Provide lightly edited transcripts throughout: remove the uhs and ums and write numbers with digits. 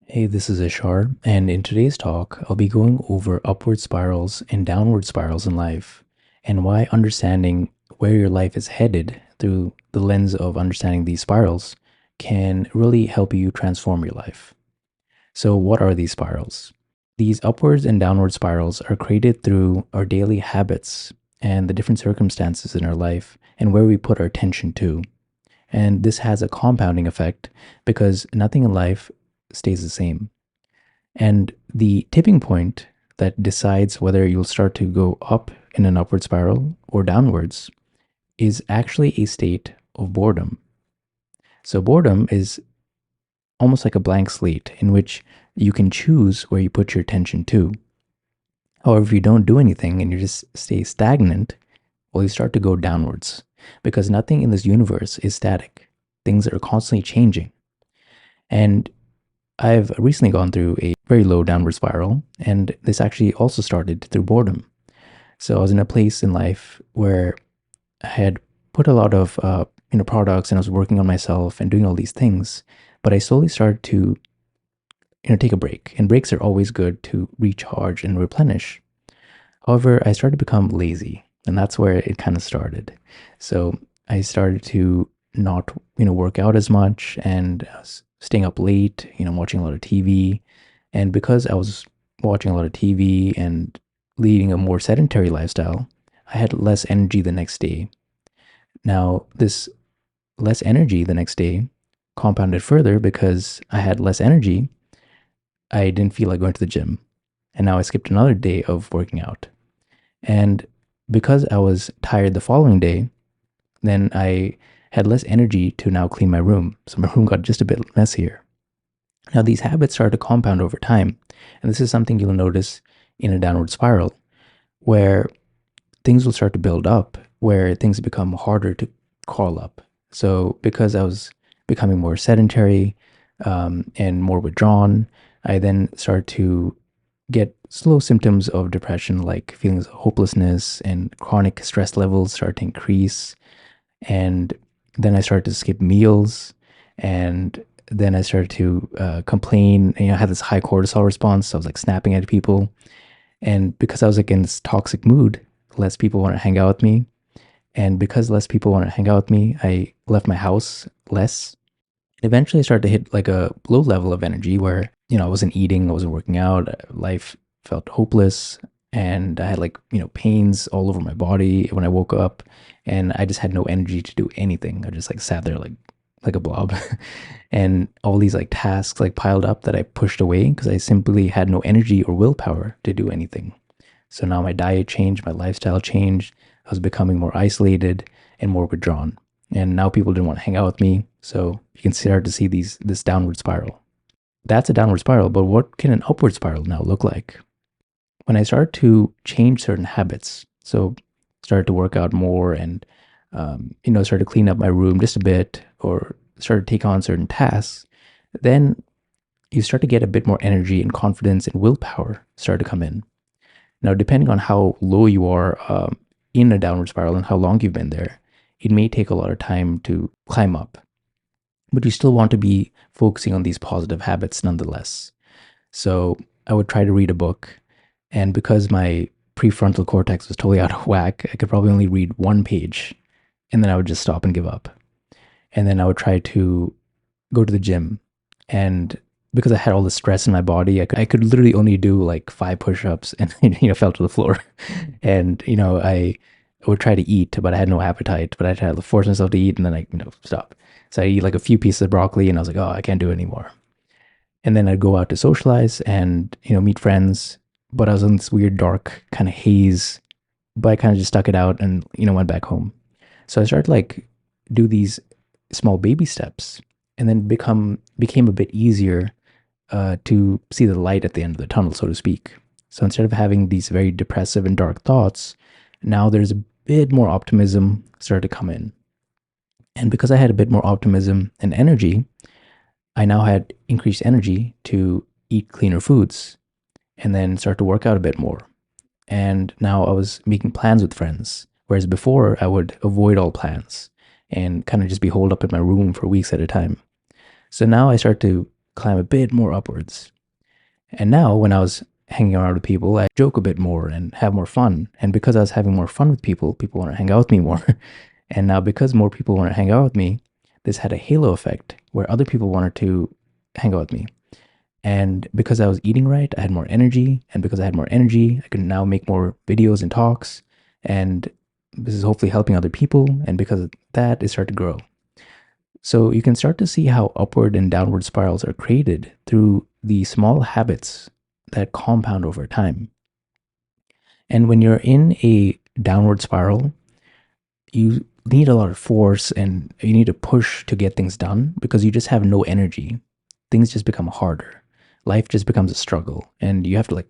Hey, this is Ishar, and in today's talk, I'll be going over upward spirals and downward spirals in life, and why understanding where your life is headed through the lens of understanding these spirals can really help you transform your life. So, what are these spirals? These upwards and downward spirals are created through our daily habits and the different circumstances in our life and where we put our attention to. And this has a compounding effect because nothing in life stays the same. And the tipping point that decides whether you'll start to go up in an upward spiral or downwards is actually a state of boredom. So, boredom is almost like a blank slate in which you can choose where you put your attention to. However, if you don't do anything and you just stay stagnant, well, you start to go downwards because nothing in this universe is static. Things are constantly changing. And I've recently gone through a very low downward spiral, and this actually also started through boredom. So I was in a place in life where I had put a lot of products, and I was working on myself and doing all these things. But I slowly started to take a break, and breaks are always good to recharge and replenish. However, I started to become lazy, and that's where it kind of started. So I started to not work out as much, and I was staying up late, watching a lot of TV. And because I was watching a lot of TV and leading a more sedentary lifestyle, I had less energy the next day. Now, this less energy the next day compounded further because I had less energy. I didn't feel like going to the gym. And now I skipped another day of working out. And because I was tired the following day, then I had less energy to now clean my room. So my room got just a bit messier. Now, these habits start to compound over time. And this is something you'll notice in a downward spiral where things will start to build up, where things become harder to crawl up. So, because I was becoming more sedentary and more withdrawn, I then started to get slow symptoms of depression, like feelings of hopelessness, and chronic stress levels start to increase. And then I started to skip meals, and then I started to complain. I had this high cortisol response. So I was like snapping at people. And because I was like in this toxic mood, less people want to hang out with me. And because less people want to hang out with me, I left my house less. Eventually, I started to hit like a low level of energy where, I wasn't eating, I wasn't working out, life felt hopeless. And I had like, pains all over my body when I woke up. And I just had no energy to do anything. I just like sat there like a blob. And all these like tasks like piled up that I pushed away because I simply had no energy or willpower to do anything. So now my diet changed, my lifestyle changed. I was becoming more isolated and more withdrawn. And now people didn't want to hang out with me. So you can start to see this downward spiral. That's a downward spiral, but what can an upward spiral now look like? When I started to change certain habits, so started to work out more and started to clean up my room just a bit or started to take on certain tasks, then you start to get a bit more energy and confidence and willpower start to come in. Now, depending on how low you are in a downward spiral and how long you've been there, it may take a lot of time to climb up, but you still want to be focusing on these positive habits nonetheless. So I would try to read a book, and because my prefrontal cortex was totally out of whack, I could probably only read one page, and then I would just stop and give up. And then I would try to go to the gym, and because I had all the stress in my body, I could literally only do like 5 push-ups and fell to the floor. And I would try to eat, but I had no appetite. But I tried to force myself to eat, and then I stop. So I eat like a few pieces of broccoli, and I was like, oh, I can't do it anymore. And then I'd go out to socialize and meet friends. But I was in this weird dark kind of haze. But I kind of just stuck it out and went back home. So I started like do these small baby steps, and then became a bit easier to see the light at the end of the tunnel, so to speak. So instead of having these very depressive and dark thoughts, now there's a bit more optimism started to come in. And because I had a bit more optimism and energy, I now had increased energy to eat cleaner foods and then start to work out a bit more. And now I was making plans with friends, whereas before I would avoid all plans and kind of just be holed up in my room for weeks at a time. So now I start to climb a bit more upwards. And now, when I was hanging around with people, I joke a bit more and have more fun. And because I was having more fun with people, people want to hang out with me more. And now, because more people want to hang out with me, this had a halo effect where other people wanted to hang out with me. And because I was eating right, I had more energy. And because I had more energy, I could now make more videos and talks. And this is hopefully helping other people. And because of that, it started to grow. So you can start to see how upward and downward spirals are created through the small habits that compound over time. And when you're in a downward spiral, you need a lot of force and you need to push to get things done because you just have no energy. Things just become harder. Life just becomes a struggle and you have to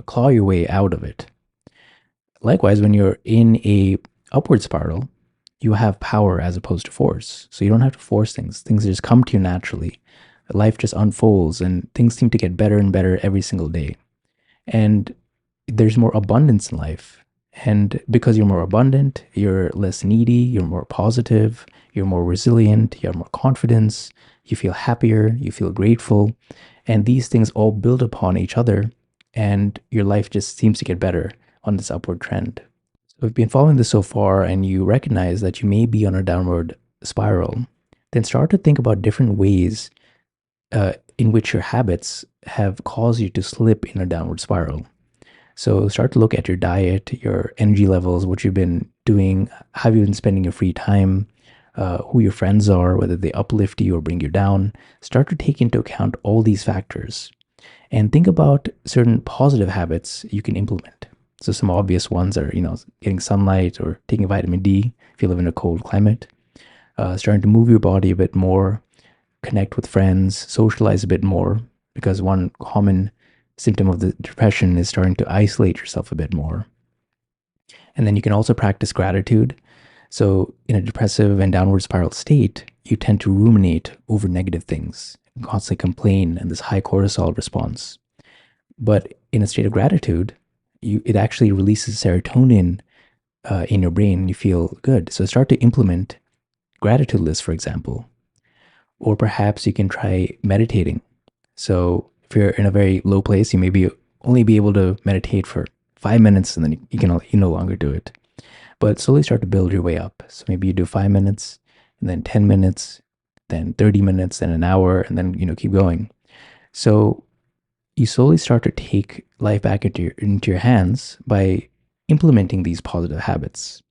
claw your way out of it. Likewise, when you're in a upward spiral, you have power as opposed to force. So you don't have to force things. Things just come to you naturally. Life just unfolds and things seem to get better and better every single day. And there's more abundance in life. And because you're more abundant, you're less needy, you're more positive, you're more resilient, you have more confidence, you feel happier, you feel grateful. And these things all build upon each other. And your life just seems to get better on this upward trend. So if you've been following this so far and you recognize that you may be on a downward spiral, then start to think about different ways in which your habits have caused you to slip in a downward spiral. So start to look at your diet, your energy levels, what you've been doing, how you've been spending your free time, who your friends are, whether they uplift you or bring you down. Start to take into account all these factors and think about certain positive habits you can implement. So some obvious ones are, getting sunlight or taking vitamin D if you live in a cold climate, starting to move your body a bit more, connect with friends, socialize a bit more, because one common symptom of the depression is starting to isolate yourself a bit more. And then you can also practice gratitude. So in a depressive and downward spiral state, you tend to ruminate over negative things, constantly complain, and this high cortisol response. But in a state of gratitude, it actually releases serotonin in your brain and you feel good. So start to implement gratitude lists, for example. Or perhaps you can try meditating. So if you're in a very low place, you may only be able to meditate for 5 minutes and then you no longer do it. But slowly start to build your way up. So maybe you do 5 minutes and then 10 minutes, then 30 minutes, then an hour, and then keep going. So you slowly start to take life back into your hands by implementing these positive habits.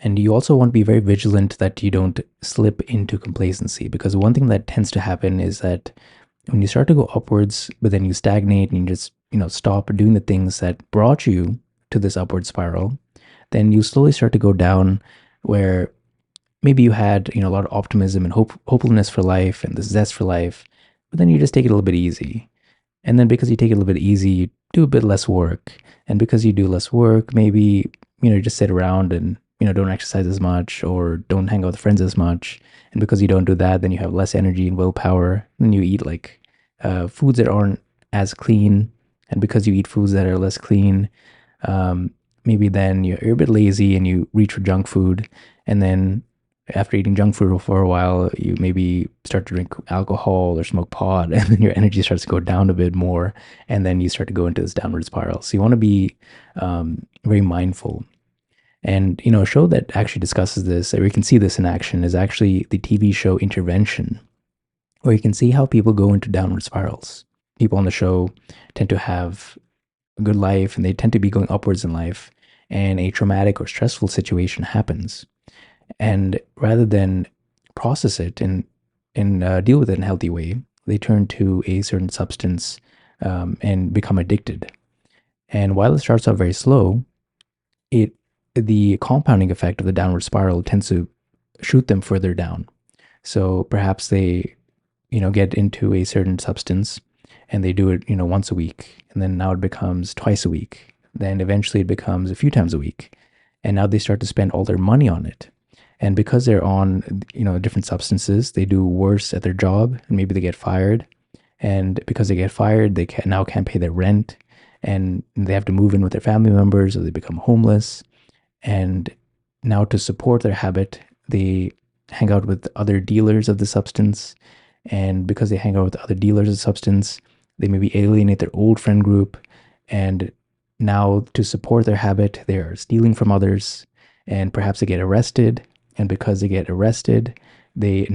And you also want to be very vigilant that you don't slip into complacency, because one thing that tends to happen is that when you start to go upwards, but then you stagnate and you just, stop doing the things that brought you to this upward spiral, then you slowly start to go down where maybe you had, a lot of optimism and hopefulness for life and the zest for life, but then you just take it a little bit easy. And then because you take it a little bit easy, you do a bit less work. And because you do less work, maybe, you just sit around and, don't exercise as much or don't hang out with friends as much. And because you don't do that, then you have less energy and willpower. Then you eat foods that aren't as clean. And because you eat foods that are less clean, maybe then you're a bit lazy and you reach for junk food. And then after eating junk food for a while, you maybe start to drink alcohol or smoke pot, and then your energy starts to go down a bit more, and then you start to go into this downward spiral. So you want to be very mindful. And a show that actually discusses this, or you can see this in action, is actually the TV show Intervention, where you can see how people go into downward spirals. People on the show tend to have a good life, and they tend to be going upwards in life, and a traumatic or stressful situation happens. And rather than process it and deal with it in a healthy way, they turn to a certain substance and become addicted. And while it starts out very slow, the compounding effect of the downward spiral tends to shoot them further down. So perhaps they, get into a certain substance and they do it, once a week, and then now it becomes twice a week. Then eventually it becomes a few times a week, and now they start to spend all their money on it. And because they're on, different substances, they do worse at their job and maybe they get fired. And because they get fired, they now can't pay their rent and they have to move in with their family members or they become homeless. And now to support their habit, they hang out with other dealers of the substance And because they hang out with other dealers of substance, they maybe alienate their old friend group. And now, to support their habit, they are stealing from others, and perhaps they get arrested. And because they get arrested, it's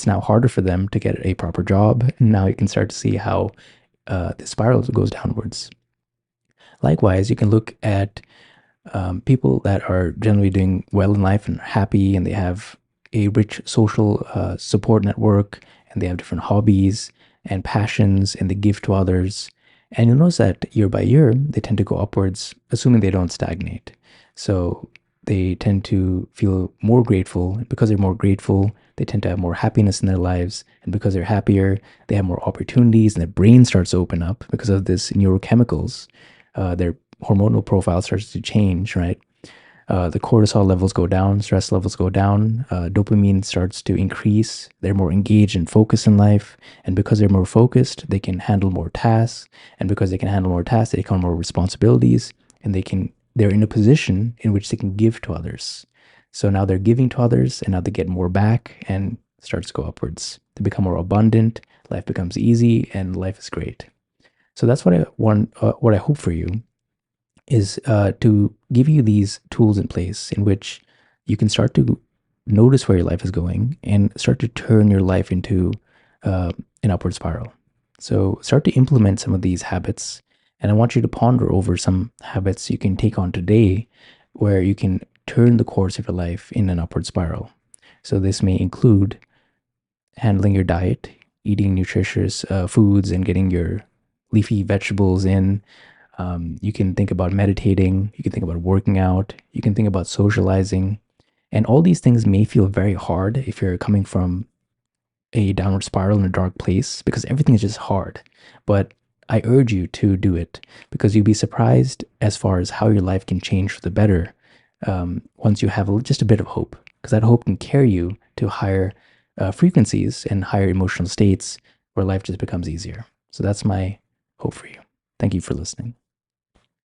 now harder for them to get a proper job. And now you can start to see how the spiral goes downwards. Likewise, you can look at people that are generally doing well in life and happy, and they have a rich social support network, and they have different hobbies and passions, and they give to others. And you'll notice that year by year, they tend to go upwards, assuming they don't stagnate. So they tend to feel more grateful. Because they're more grateful, they tend to have more happiness in their lives. And because they're happier, they have more opportunities, and their brain starts to open up because of this neurochemicals. Their hormonal profile starts to change, right? The cortisol levels go down, stress levels go down, dopamine starts to increase. They're more engaged and focused in life. And because they're more focused, they can handle more tasks. And because they can handle more tasks, they take on more responsibilities, and they're in a position in which they can give to others. So now they're giving to others, and now they get more back, and starts to go upwards. They become more abundant, life becomes easy, and life is great. So that's what I want, what I hope for you is to give you these tools in place in which you can start to notice where your life is going and start to turn your life into uh, an upward spiral. So start to implement some of these habits. And I want you to ponder over some habits you can take on today where you can turn the course of your life in an upward spiral. So this may include handling your diet, eating nutritious foods, and getting your leafy vegetables in. You can think about meditating. You can think about working out. You can think about socializing. And all these things may feel very hard if you're coming from a downward spiral in a dark place because everything is just hard. But I urge you to do it because you'll be surprised as far as how your life can change for the better once you have just a bit of hope. Because that hope can carry you to higher frequencies and higher emotional states where life just becomes easier. So that's my hope for you. Thank you for listening.